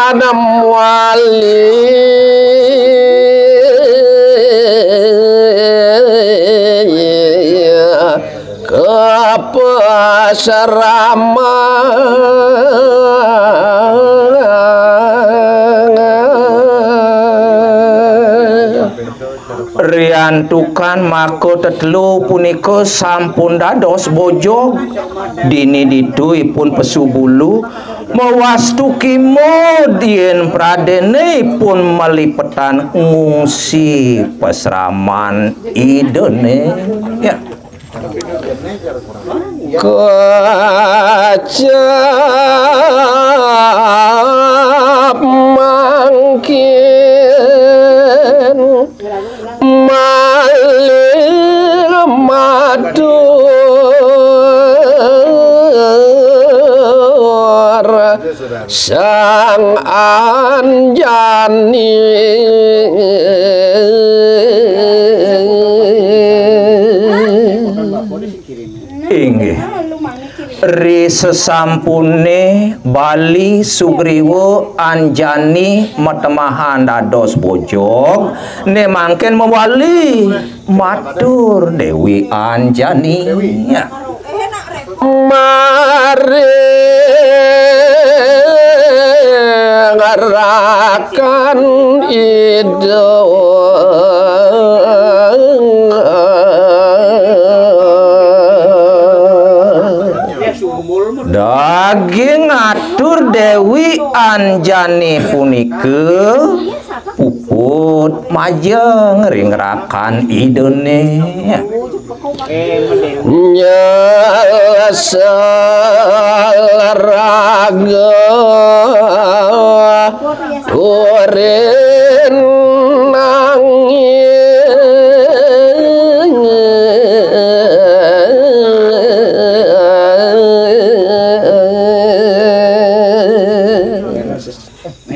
Manam wali kepasrama riantukan mako tetelu punika sampun dados bojo dini dituipun pesubulu mawastu kimodien pradene pun melipetan ngungsi pasraman idene ya kacap mangkin malir madur sang anjani inggih ri sesampune Bali Sugriwa Anjani metemahan dados bojog ne mangken mewali matur Dewi Anjani ya. Mari ngarakan ido daging ngatur Dewi Anjani punike puput majeng ringrakan idene nyasaraga turin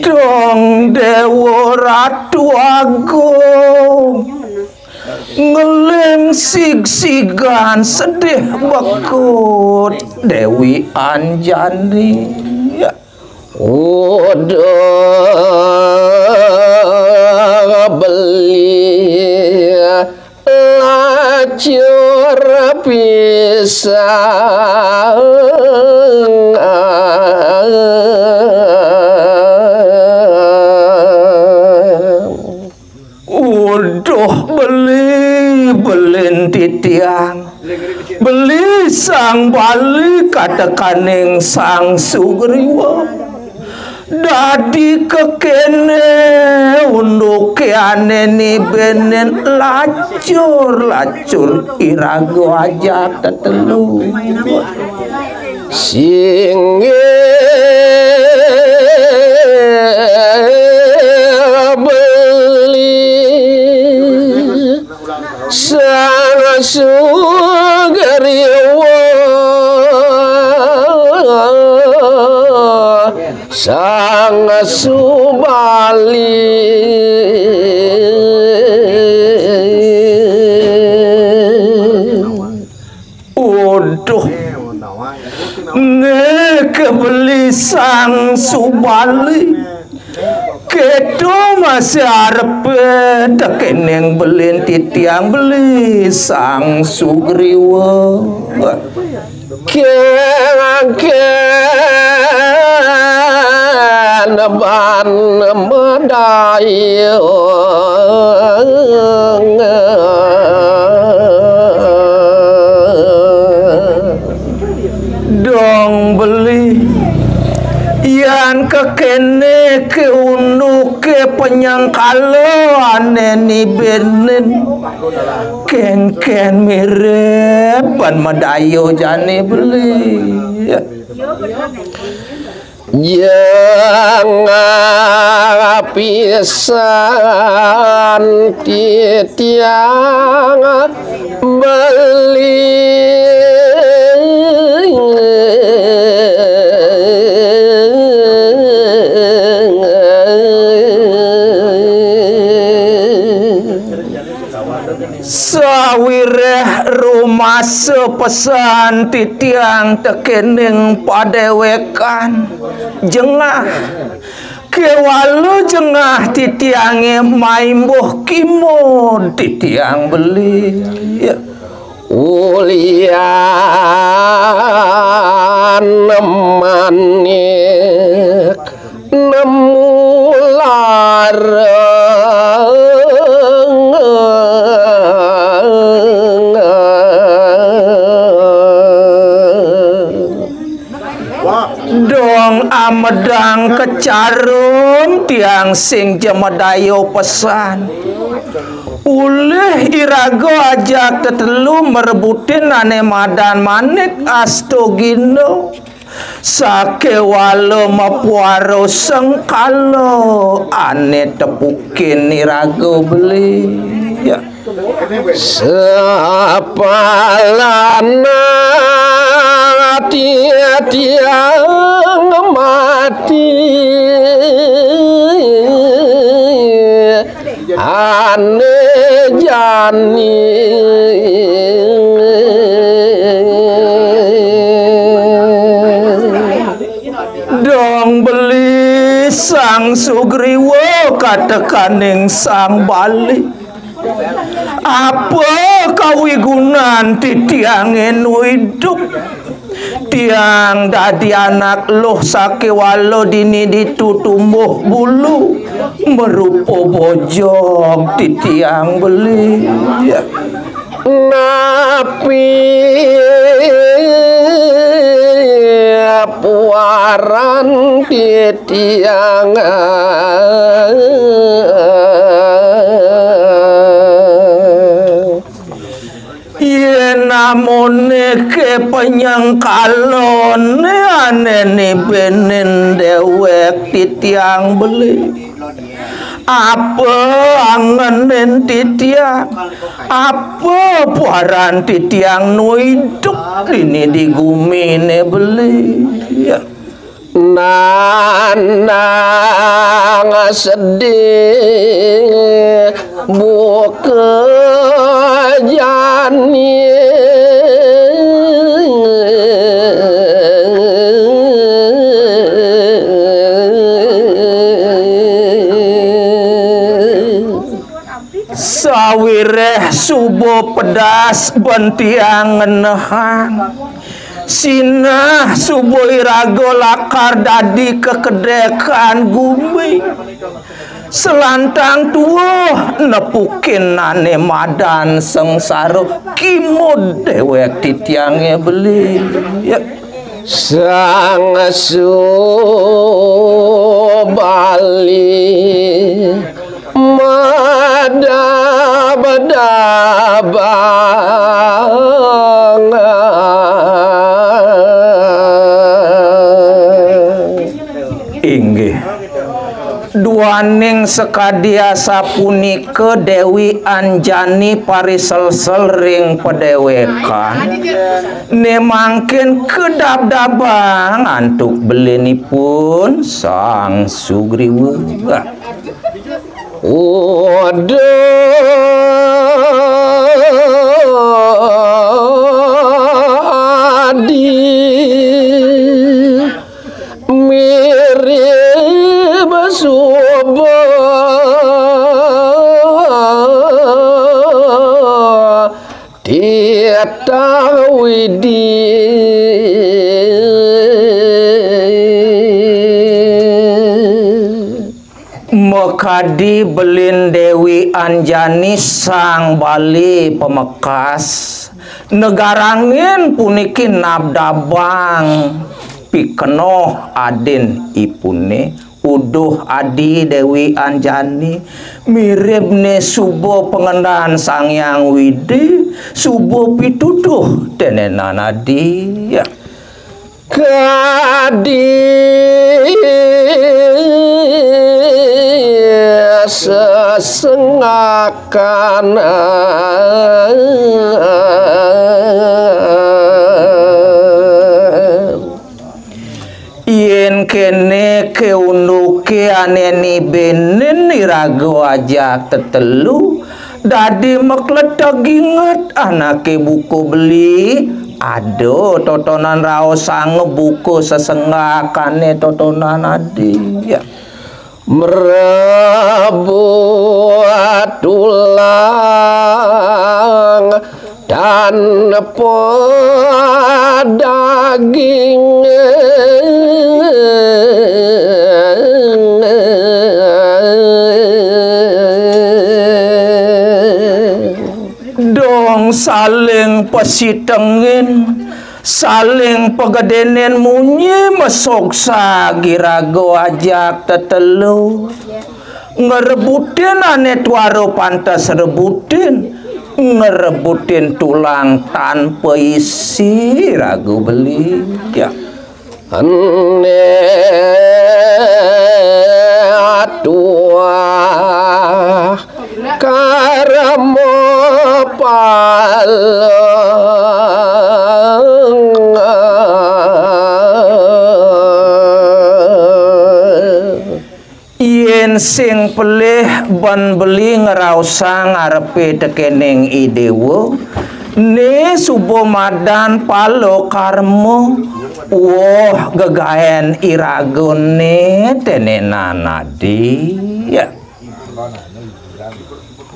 dong Dewa Ratu Agung ngeling sig-sigan sedih bekut Dewi Anjani ya. Udah beli lacur pisang udah beli titiang beli sang Bali katekaning sang Sugriwa dadi kekene undukeane ni benen lacur irago aja tetelu singe sang Sugriwa sang Subali uduh ngekebeli sang Subali kedo masih arep tekeneng belin titiang beli sang Sugriwa keangken ban medai dong beli yan kekene ke unu ke penyangkalo aneni benen ken mirip ban medayo jane beli jangan pisan titiang beli sawireh rumah pesan titiang tekening padewekan jengah kewalu jengah titiange maimbuh kimo titiang beli ya. Ulian manik nemu dong amedang kecarum tiang sing jemadayo pesan ulih irago ajak tetelu merebutin ane madan manik astogino sakewalo mapuaro sengkalo ane tepukin irago beli ya. Sepalana tiang mati ane jani dong beli sang Sugriwo katekaning sang Bali apa kawigunan titiangin hidup tiang dadi anak loh sakewalo dini ditutumbuh bulu merupo bojong titiang beli ya. Napi puaran titiang namone ke penyangkalon ane ni benen dewek titiang beli apa angenen titiang apa puaran titiang nuiduk ini digumine beli ya. Nanang sedih buka jani sawireh subuh pedas bentiang ngenehang sinah subuh irago lakar dadi kekedekan gumi selantang tua nepukin ane madan sengsaro kimod dewek titiange beli ya. Sang Bali madab-dabang inggih duaning sekadiasa punika Dewi Anjani pariselsel ring pedewekan nemangkin kedab-dabang antuk belinipun sang Sugriwo adi mirip subuh tiata widi mekadi belin Dewi Anjani sang Bali pemekas negarangin punikin nabdabang pikenoh adin ipune uduh adi Dewi Anjani mirip ne subuh pengendaan sang Yang Widi subuh pituduh tenenan adi ya. Kadi sesengakan yen kene keunduke aneni benen irago aja tetelu dadi mekledag inget anake buku beli aduh totonan raos sange buku sesengakane totonan adi ya merebuat tulang dan daging dong saling pesitengin saling pegedenen munyi mesoksa girago ajak tetelu ngerebutin ane tuaro pantas rebutin ngerebutin tulang tanpa isi ragu beli ya ane atua karamo palang yen sing pelih ban beli ngerausang ngarepe tekeneng idewo ne subo madan palo karmo woh gegaen iragone tenenanadi ya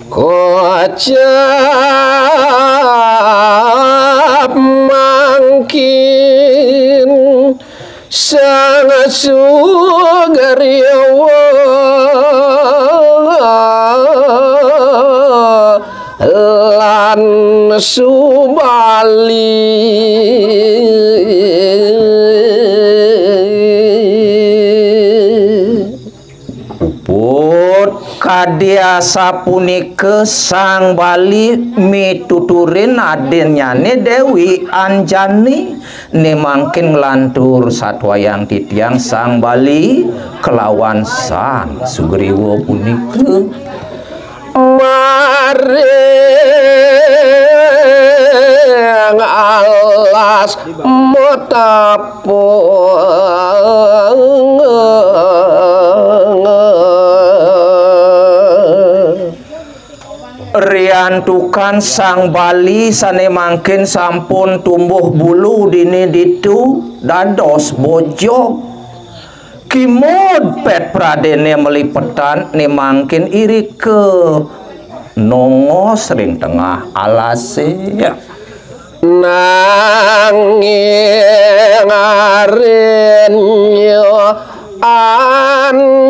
kocap mangkin sang sugaryawa lan subali kadia sapunike sang Bali mituturin adennyane Dewi Anjani ne mangkin nglantur satwayang titiang sang Bali kelawan sang Sugriwa punike maring alas motapo riantukan sang Bali sane mangkin sampun tumbuh bulu dini ditu dados bojok kimud pet pradene melipetan ne mangkin iri ke nongos ring tengah alase ya nanging arenyo Anjani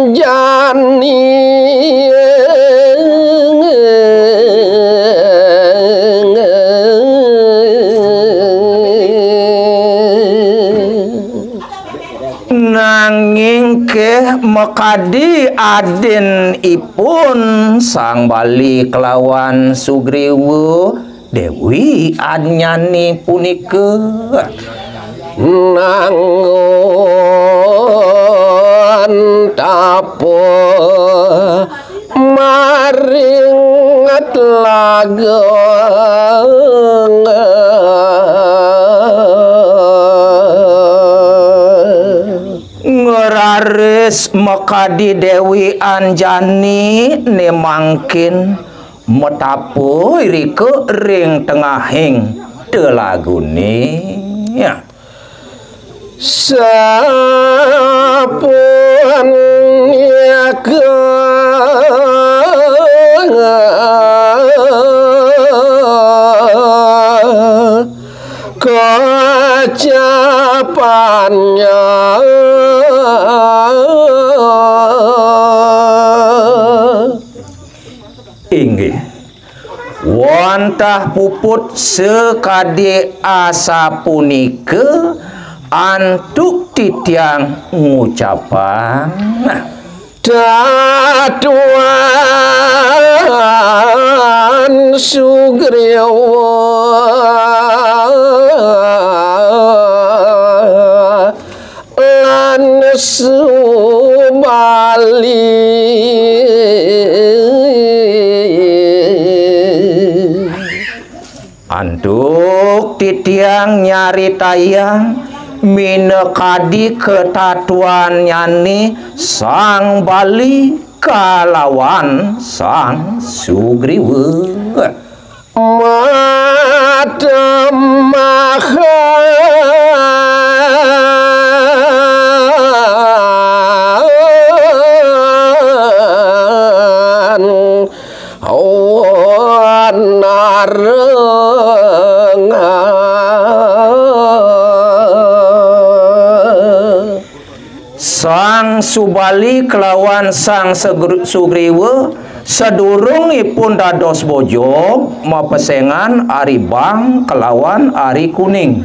nanging ke mekadi aden ipun sang Bali kelawan Sugriwa Dewi Anjani punika nangon tapo maringat laga ngeraris mekadi Dewi Anjani ne mangkin metapo irike ring tengahing telagune ya sapun yaga kacapannya inggih wantah puput sekade asa punike antuk titiang ngucapan datuan Sugriwa lan Subali antuk titiang nyari tayang minekadi ketatuan nyani sang Bali kalawan Sang Sugriwa mademahan Sang Subali kelawan Sang Sugriwa sedurungipun dados bojo mapesengan Ari Bang kelawan Ari Kuning.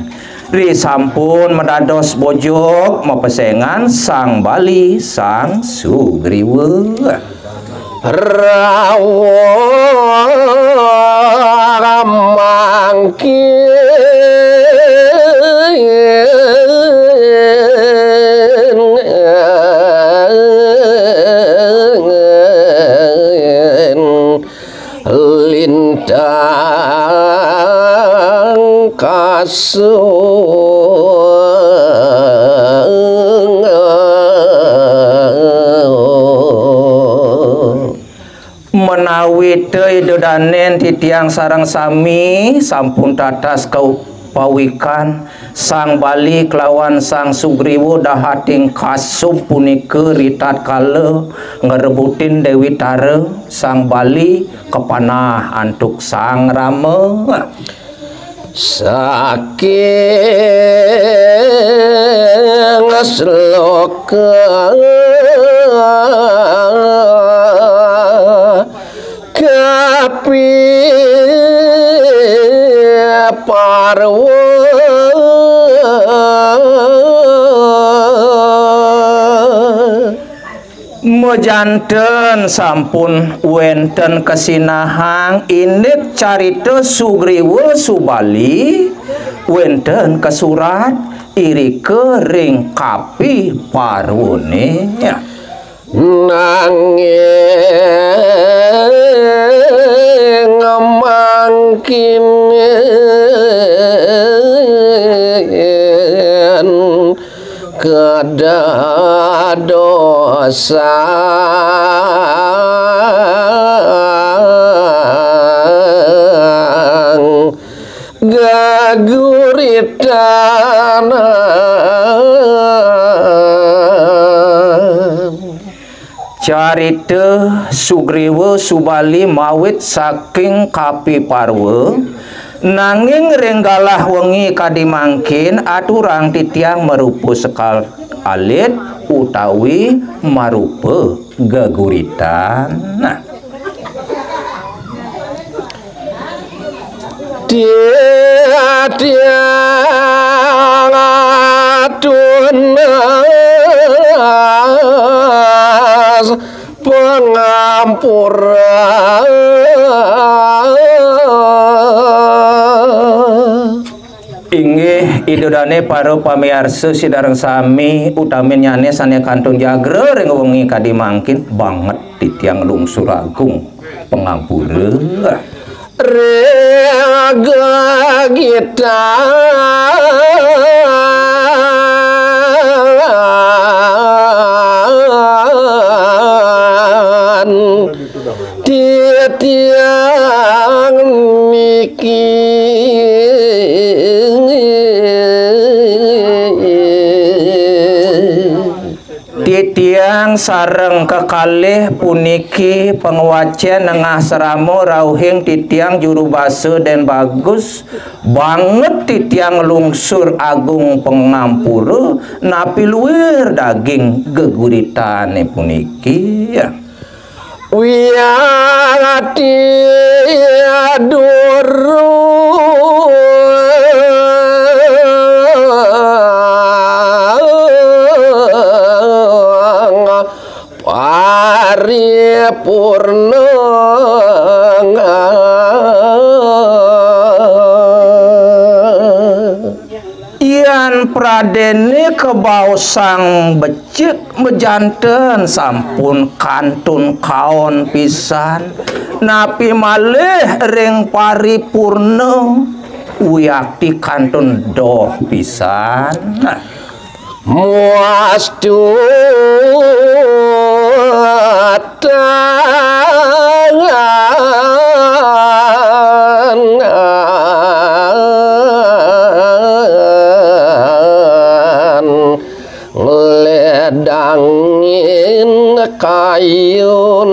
Ri sampun mendados bojo mapesengan Sang Bali Sang Sugriwa. rawa lintang menawi deui dodanen titiang sareng sami sampun dadas kaupawikan Sang Bali kelawan Sang Sugriwa dahating kasub punika ritat kala ngerebutin Dewi Tara. Sang Bali kepanah antuk Sang Rama saking sloka kapi parwa mejanten sampun wenten kesinahang indit carita Sugriwa Subali wenten kesurat iri kering kapi parwone nanging mangkin kedadosang gaguritana carita Sugriwa Subali mawit saking kapi parwa nanging renggalah wengi kadimangkin aturang titiang merupa sekal alit utawi marupa geguritan. Nah, tiang atunas pengampura inggih idodane para pamirsa sidareng sami utami nyane sane kantun jagra ring wengi kadimangkin banget titiang lungsur agung pengampura rega kita tiang titiang sareng kekalih puniki penguacian nengah seramo rauhing titiang juru basa dan bagus banget titiang lungsur agung pengampura napi luwir daging geguritane puniki ya. Wiati aduru paripurna ian pradene kebau sang becik mejanten sampun kantun kaon pisan napi malih ring paripurna uyakti kantun doh pisan muastu ledangin kayun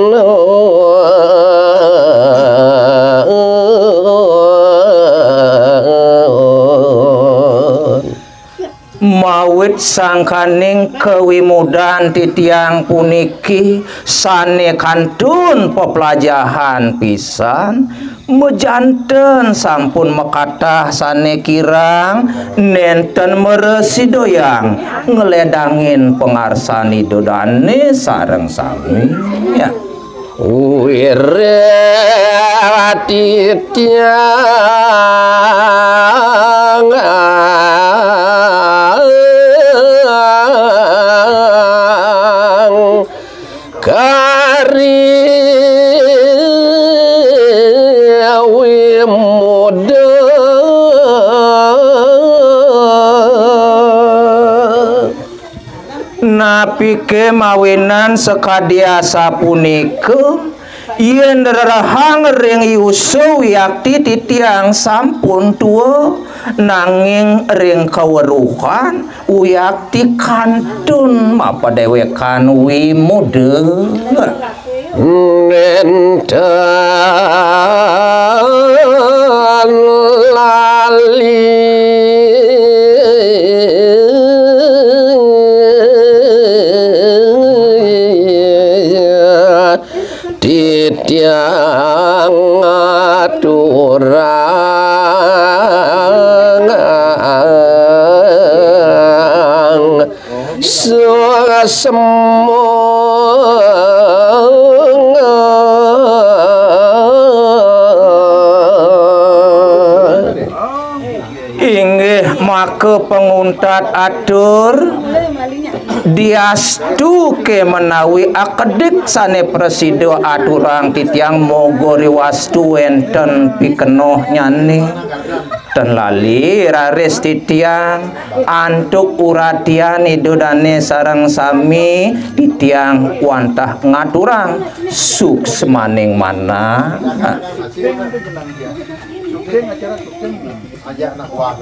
mawit sangkaning kewimudan titiang puniki sane kantun pepelajahan pisan mejanten sampun mekatah sane kirang nenten meresi doyang ngeledangin pengarsani dodane sareng sami ya wirati tiang kari muda napi kemawinan sekadiasa punika yen derahang ring yusu yakti titiang sampun tua nanging ring kaweruhan uyakti kantun mapa dewekan wimude nenten lali titiang aturang inggih make penguntat atur diastu ke menawi akedik sane presido aturang titiang mogori wastu enten pikenoh nyane ten lali raris titiang antuk uratian idodane sareng sami titiang wantah ngaturang suksemaning mana ajak nak wah